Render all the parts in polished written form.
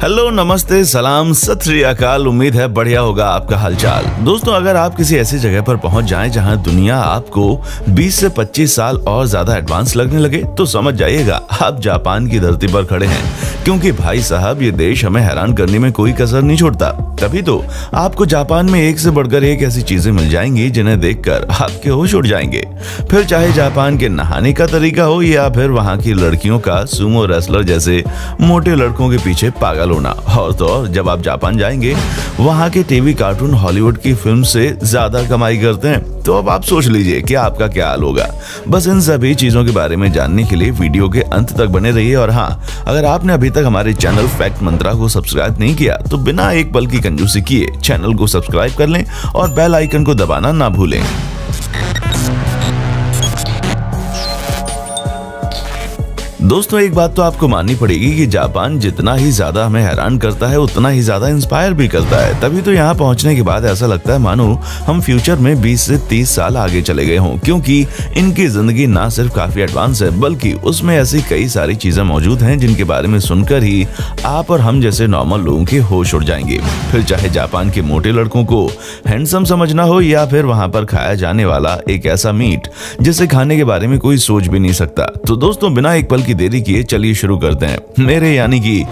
Hello, नमस्ते, सलाम, सत श्री अकाल। उम्मीद है बढ़िया होगा आपका हालचाल। दोस्तों, अगर आप किसी ऐसी जगह पर पहुंच जाएं जहां दुनिया आपको 20 से 25 साल और ज्यादा एडवांस लगने लगे तो समझ जाइएगा आप जापान की धरती पर खड़े हैं, क्योंकि भाई साहब ये देश हमें हैरान करने में कोई कसर नहीं छोड़ता। तभी तो आपको जापान में एक से बढ़कर एक ऐसी चीजें मिल जाएंगी जिन्हें देखकर आपके होश उड़ जाएंगे। फिर चाहे जापान के नहाने का तरीका हो या फिर वहाँ की लड़कियों का सुमो रेसलर जैसे मोटे लड़कों के पीछे पागल होना। और तो और जब आप जापान जाएंगे, वहाँ के टीवी कार्टून हॉलीवुड की फिल्म से ज्यादा कमाई करते हैं। तो अब आप सोच लीजिए कि आपका क्या हाल होगा। बस इन सभी चीजों के बारे में जानने के लिए वीडियो के अंत तक बने रहिए। और हाँ, अगर आपने अभी तक हमारे चैनल फैक्ट मंत्रा को सब्सक्राइब नहीं किया तो बिना एक पल की कंजूसी किए चैनल को सब्सक्राइब कर लें और बेल आइकन को दबाना ना भूलें। दोस्तों, एक बात तो आपको माननी पड़ेगी कि जापान जितना ही ज्यादा हमें हैरान करता है उतना ही ज्यादा इंस्पायर भी करता है। तभी तो यहाँ पहुँचने के बाद ऐसा लगता है मानो हम फ्यूचर में 20 से 30 साल आगे चले गए हों, क्योंकि इनकी जिंदगी ना सिर्फ काफी एडवांस है बल्कि उसमें ऐसी कई सारी चीजें मौजूद हैं जिनके बारे में सुनकर ही आप और हम जैसे नॉर्मल लोगों के होश उड़ जाएंगे। फिर चाहे जापान के मोटे लड़कों को हैंडसम समझना हो या फिर वहाँ पर खाया जाने वाला एक ऐसा मीट जिसे खाने के बारे में कोई सोच भी नहीं सकता। तो दोस्तों, बिना एक पल की देरी किए चलिए शुरू करते हैं। मेरे यानी कि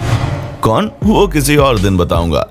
कौन, वो किसी और दिन बताऊंगा।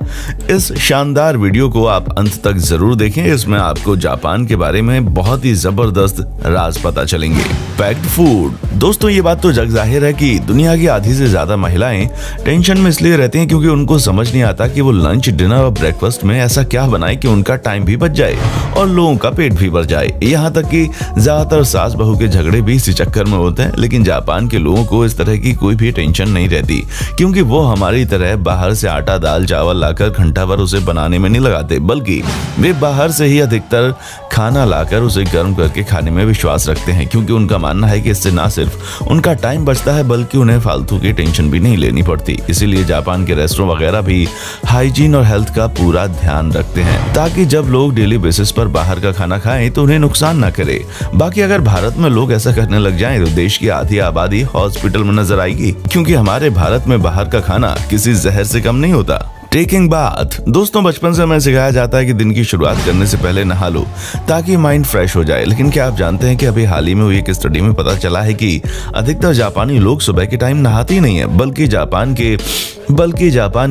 इस शानदार वीडियो को आप अंत तक जरूर देखें। इसमें आपको जापान के बारे में बहुत ही जबरदस्त राज पता चलेंगे। Packed food. दोस्तों, ये बात तो जग जाहिर है कि दुनिया की आधी से ज्यादा महिलाएं टेंशन में इसलिए रहती हैं क्योंकि उनको समझ नहीं आता कि वो लंच, डिनर और ब्रेकफास्ट में ऐसा क्या बनाए कि उनका टाइम भी बच जाए और लोगों का पेट भी भर जाए। यहाँ तक कि ज्यादातर सास बहू के झगड़े भी इसी चक्कर में होते हैं। लेकिन जापान के लोगों को इस तरह की कोई भी टेंशन नहीं रहती, क्योंकि वो हमारी तरह बाहर से आटा, दाल, चावल लाकर घंटा भर उसे बनाने में नहीं लगाते, बल्कि वे बाहर से ही अधिकतर खाना लाकर उसे गर्म करके खाने में विश्वास रखते हैं, क्योंकि उनका मानना है कि इससे ना सिर्फ उनका टाइम बचता है बल्कि उन्हें फालतू की टेंशन भी नहीं लेनी पड़ती। इसीलिए जापान के रेस्टोरेंट वगैरह भी हाइजीन और हेल्थ का पूरा ध्यान रखते हैं, ताकि जब लोग डेली बेसिस पर बाहर का खाना खाएं तो उन्हें नुकसान न करे। बाकी अगर भारत में लोग ऐसा करने लग जाएं तो देश की आधी आबादी हॉस्पिटल में नजर आएगी, क्योंकि हमारे भारत में बाहर का खाना किसी जहर से कम नहीं होता। Taking bath. दोस्तों, बचपन से हमें सिखाया जाता है कि दिन की शुरुआत करने से पहले नहा लो ताकि माइंड फ्रेश हो जाए। लेकिन क्या आप जानते हैं कि अभी हाल ही में हुई एक स्टडी में पता चला है कि अधिकतर जापानी लोग सुबह के टाइम नहाते ही नहीं है, बल्कि जापान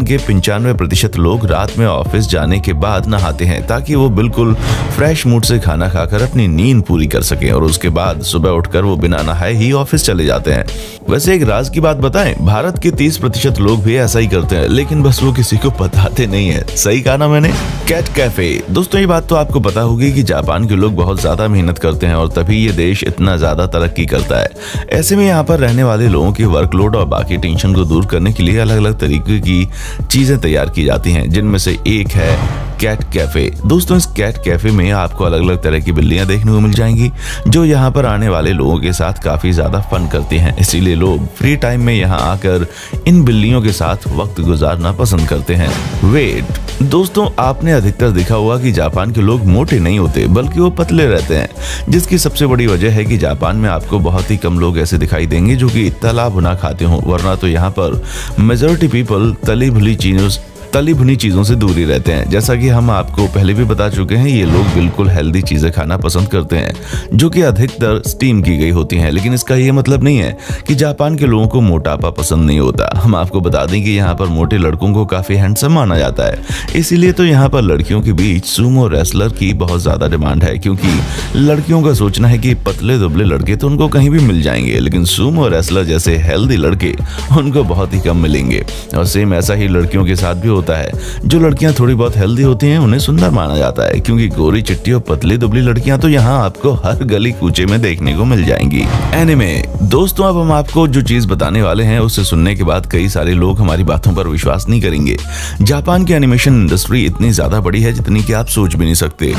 के 95% लोग रात में ऑफिस जाने के बाद नहाते हैं, ताकि वो बिल्कुल फ्रेश मूड से खाना खाकर अपनी नींद पूरी कर सके और उसके बाद सुबह उठकर वो बिना नहाए ही ऑफिस चले जाते हैं। वैसे एक राज की बात बताएं, भारत के 30% लोग भी ऐसा ही करते हैं, लेकिन बस वो किसी को बताते नहीं है। सही कहा ना मैंने? Cat cafe. दोस्तों, ये बात तो आपको पता होगी कि जापान के लोग बहुत ज्यादा मेहनत करते हैं और तभी ये देश इतना ज्यादा तरक्की करता है। ऐसे में यहाँ पर रहने वाले लोगों की वर्कलोड और बाकी टेंशन को दूर करने के लिए अलग अलग तरीके की चीजें तैयार की जाती हैं, जिनमें से एक है कैट कैफे। दोस्तों, इस कैट कैफे में आपको अलग अलग तरह की बिल्लियां देखने को मिल जाएंगी जो यहाँ पर आने वाले लोगों के साथ काफी ज्यादा फन करती हैं। इसीलिए लोग फ्री टाइम में यहाँ आकर इन बिल्लियों के साथ वक्त गुजारना पसंद करते हैं। वेट। दोस्तों, आपने अधिकतर देखा होगा कि जापान के लोग मोटे नहीं होते बल्कि वो पतले रहते हैं, जिसकी सबसे बड़ी वजह है कि जापान में आपको बहुत ही कम लोग ऐसे दिखाई देंगे जो कि तला भुना खाते हों, वरना तो यहाँ पर मेजॉरिटी पीपल तली भुनी चीजों से दूर ही रहते हैं। जैसा कि हम आपको पहले भी बता चुके हैं, ये लोग बिल्कुल हेल्दी चीजें खाना पसंद करते हैं जो कि अधिकतर स्टीम की गई होती हैं। लेकिन इसका ये मतलब नहीं है कि जापान के लोगों को मोटापा पसंद नहीं होता। हम आपको बता दें कि यहाँ पर मोटे लड़कों को काफी हैंडसम माना जाता है, इसीलिए तो यहाँ पर लड़कियों के बीच सुमो रेसलर की बहुत ज्यादा डिमांड है, क्योंकि लड़कियों का सोचना है कि पतले दुबले लड़के तो उनको कहीं भी मिल जाएंगे, लेकिन सुमो रेसलर जैसे हेल्दी लड़के उनको बहुत ही कम मिलेंगे। और सेम ऐसा ही लड़कियों के साथ भी होता है। जो लड़कियां थोड़ी बहुत हेल्दी होती हैं उन्हें सुंदर माना जाता है, क्योंकि गोरी चिट्टी और पतली दुबली लड़कियां तो यहाँ आपको हर गली कूचे में देखने को मिल जाएंगी। एनिमे। दोस्तों, अब हम आपको जो चीज बताने वाले हैं उससे सुनने के बाद कई सारे लोग हमारी बातों पर विश्वास नहीं करेंगे। जापान की एनिमेशन इंडस्ट्री इतनी ज्यादा बड़ी है जितनी कि आप सोच भी नहीं सकते।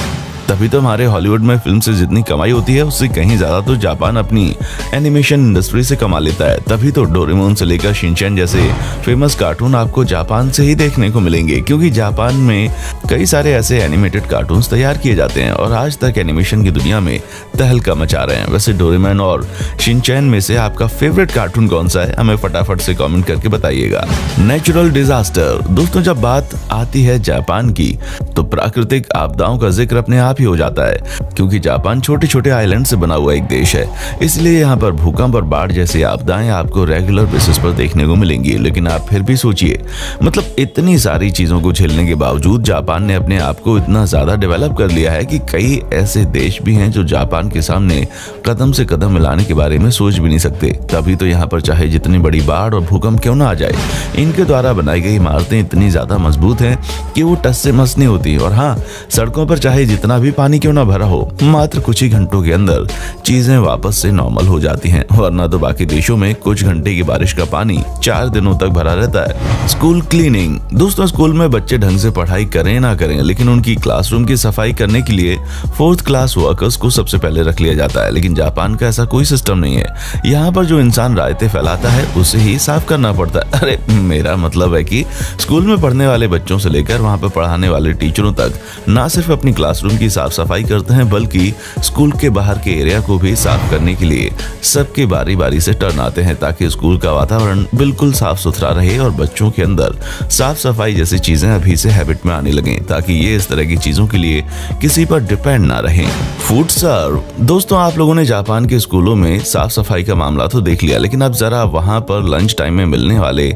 तभी तो हमारे हॉलीवुड में फिल्म से जितनी कमाई होती है उससे कहीं ज्यादा तो जापान अपनी एनिमेशन इंडस्ट्री से कमा लेता है। तभी तो डोरेमोन से लेकर शिनचैन जैसे फेमस कार्टून आपको जापान से ही देखने को मिलेंगे, क्योंकि जापान में कई सारे ऐसे एनिमेटेड कार्टून्स तैयार किए जाते हैं और आज तक एनिमेशन की दुनिया में तहलका मचा रहे हैं। वैसे डोरेमोन और शिनचैन में से आपका फेवरेट कार्टून कौन सा है, हमें फटाफट से कमेंट करके बताइएगा। Natural disaster. दोस्तों, जब बात आती है जापान की तो प्राकृतिक आपदाओं का जिक्र अपने आप ही हो जाता है, क्योंकि जापान छोटे छोटे आइलैंड से बना हुआ एक देश है। इसलिए यहाँ पर भूकंप और बाढ़ जैसी आपदाएं आपको रेगुलर बेसिस पर देखने को मिलेंगी। लेकिन आप फिर भी सोचिए, मतलब इतनी सारी चीजों को झेलने के बावजूद जापान ने अपने आप को इतना ज्यादा डेवलप कर लिया है कि कई ऐसे देश भी हैं जो जापान के सामने कदम से कदम मिलाने के बारे में सोच भी नहीं सकते। तभी तो यहाँ पर चाहे जितनी बड़ी बाढ़ और भूकंप क्यों ना आ जाए, इनके द्वारा बनाई गई इमारतें इतनी ज्यादा मजबूत हैं कि वो टस से मस नहीं होती। और हाँ, सड़कों पर चाहे जितना भी पानी क्यों ना भरा हो, मात्र कुछ ही घंटों के अंदर चीजें वापस से नॉर्मल हो जाती हैं। वरना तो बाकी देशों में कुछ घंटे की बारिश का पानी 4 दिनों तक भरा रहता है। School cleaning. दोस्तों, स्कूल में बच्चे ढंग से पढ़ाई करें ना करें, लेकिन उनकी क्लासरूम की सफाई करने के लिए 4th क्लास वर्कर्स को सबसे पहले रख लिया जाता है। लेकिन जापान का ऐसा कोई सिस्टम नहीं है। यहाँ पर जो इंसान रायते फैलाता है उसे ही साफ करना पड़ता है। अरे मेरा मतलब है कि स्कूल में पढ़ने वाले बच्चों से लेकर वहाँ पर पढ़ाने वाले टीचरों तक ना सिर्फ अपनी क्लासरूम की साफ सफाई करते हैं, बल्कि स्कूल के बाहर के एरिया को भी साफ करने के लिए सबके बारी बारी से टर्न आते हैं, ताकि स्कूल का वातावरण बिल्कुल साफ सुथरा रहे और बच्चों के अंदर साफ सफाई जैसी चीजें अभी से हैबिट में आने लगें, ताकि ये इस तरह की चीजों के लिए किसी पर डिपेंड ना रहें। फूड सर्व। दोस्तों, आप लोगों ने जापान के स्कूलों में साफ सफाई का मामला तो देख लिया, लेकिन अब जरा वहां पर लंच टाइम में मिलने वाले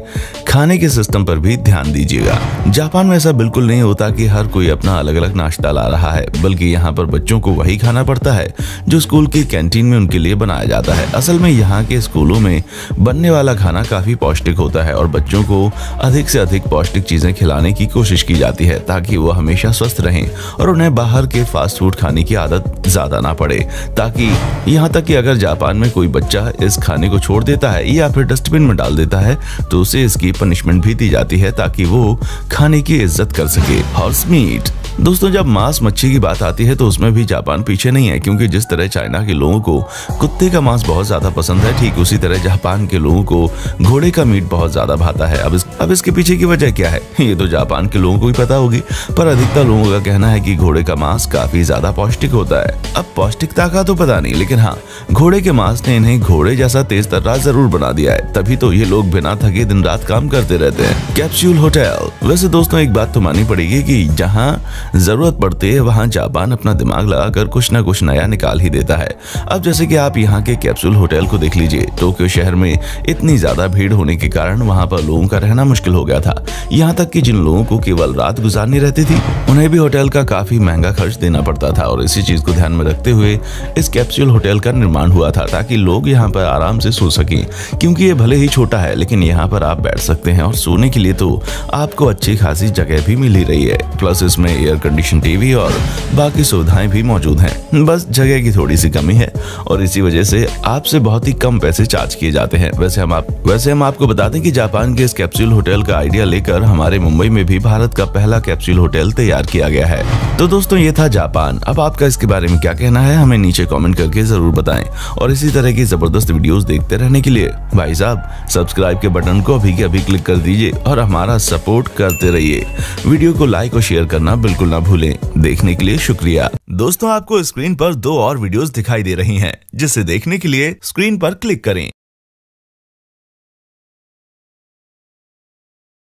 खाने के सिस्टम पर भी ध्यान दीजिएगा। जापान में ऐसा बिल्कुल नहीं होता कि हर कोई अपना अलग अलग नाश्ता ला रहा है, बल्कि यहाँ पर बच्चों को वही खाना पड़ता है जो स्कूल की कैंटीन में उनके लिए बनाया जाता है। असल में यहाँ के स्कूलों में बनने वाला खाना काफी पौष्टिक होता है और बच्चों को अधिक से अधिक पौष्टिक चीजें खिलाने की कोशिश की जाती है, ताकि वो हमेशा स्वस्थ रहें और उन्हें बाहर के फास्ट फूड खाने की आदत ज्यादा ना पड़े। ताकि यहाँ तक कि अगर जापान में कोई बच्चा इस खाने को छोड़ देता है या फिर डस्टबिन में डाल देता है तो उसे इसकी पनिशमेंट भी दी जाती है, ताकि वो खाने की इज्जत कर सके। Horse meat. दोस्तों, जब मांस मच्छी की बात आती है तो उसमें भी जापान पीछे नहीं है, क्योंकि जिस तरह चाइना के लोगों को कुत्ते का मांस बहुत ज्यादा पसंद है, ठीक उसी तरह जापान के लोगों को घोड़े का मीट बहुत ज्यादा भाता है। अब इसके पीछे की वजह क्या है ये तो जापान के लोगों को ही पता होगी, पर अधिकतर लोगों का कहना है कि घोड़े का मांस काफी ज्यादा पौष्टिक होता है। अब पौष्टिकता का तो पता नहीं, लेकिन हाँ, घोड़े के मांस ने इन्हें घोड़े जैसा तेज तर्रार जरूर बना दिया है। तभी तो ये लोग बिना थके दिन रात काम करते रहते हैं। Capsule hotel. वैसे दोस्तों, एक बात तो माननी पड़ेगी कि जहाँ जरूरत पड़ती है वहां जापान अपना दिमाग लगाकर कुछ ना कुछ नया निकाल ही देता है। अब जैसे कि आप यहाँ के कैप्सूल होटल को देख लीजिए। टोक्यो शहर में इतनी ज्यादा भीड़ होने के कारण वहां पर लोगों का रहना मुश्किल हो गया था। यहाँ तक कि जिन लोगों को केवल रात गुजारनी रहती थी उन्हें भी होटल का काफी महंगा खर्च देना पड़ता था। और इसी चीज को ध्यान में रखते हुए इस कैप्सूल होटल का निर्माण हुआ था, ताकि लोग यहाँ पर आराम से सो सकें। क्योंकि ये भले ही छोटा है, लेकिन यहाँ पर आप बैठ सकते हैं और सोने के लिए तो आपको अच्छी खासी जगह भी मिल ही रही है। प्लस इसमें एयर कंडीशन टीवी और बाकी सुविधाएं भी मौजूद हैं। बस जगह की थोड़ी सी कमी है और इसी वजह से आपसे बहुत ही कम पैसे चार्ज किए जाते हैं। वैसे हम आपको बता दें कि जापान के इस कैप्सूल होटल का आइडिया लेकर हमारे मुंबई में भी भारत का पहला कैप्सूल होटल तैयार किया गया है। तो दोस्तों, ये था जापान। अब आपका इसके बारे में क्या कहना है हमें नीचे कमेंट करके जरूर बताएं। और इसी तरह की जबरदस्त वीडियोस देखते रहने के लिए भाई साहब सब्सक्राइब के बटन को अभी के अभी क्लिक कर दीजिए और हमारा सपोर्ट करते रहिए। वीडियो को लाइक और शेयर करना बिल्कुल ना भूलें। देखने के लिए शुक्रिया। दोस्तों, आपको स्क्रीन पर 2 और वीडियोस दिखाई दे रही हैं, जिसे देखने के लिए स्क्रीन पर क्लिक करें।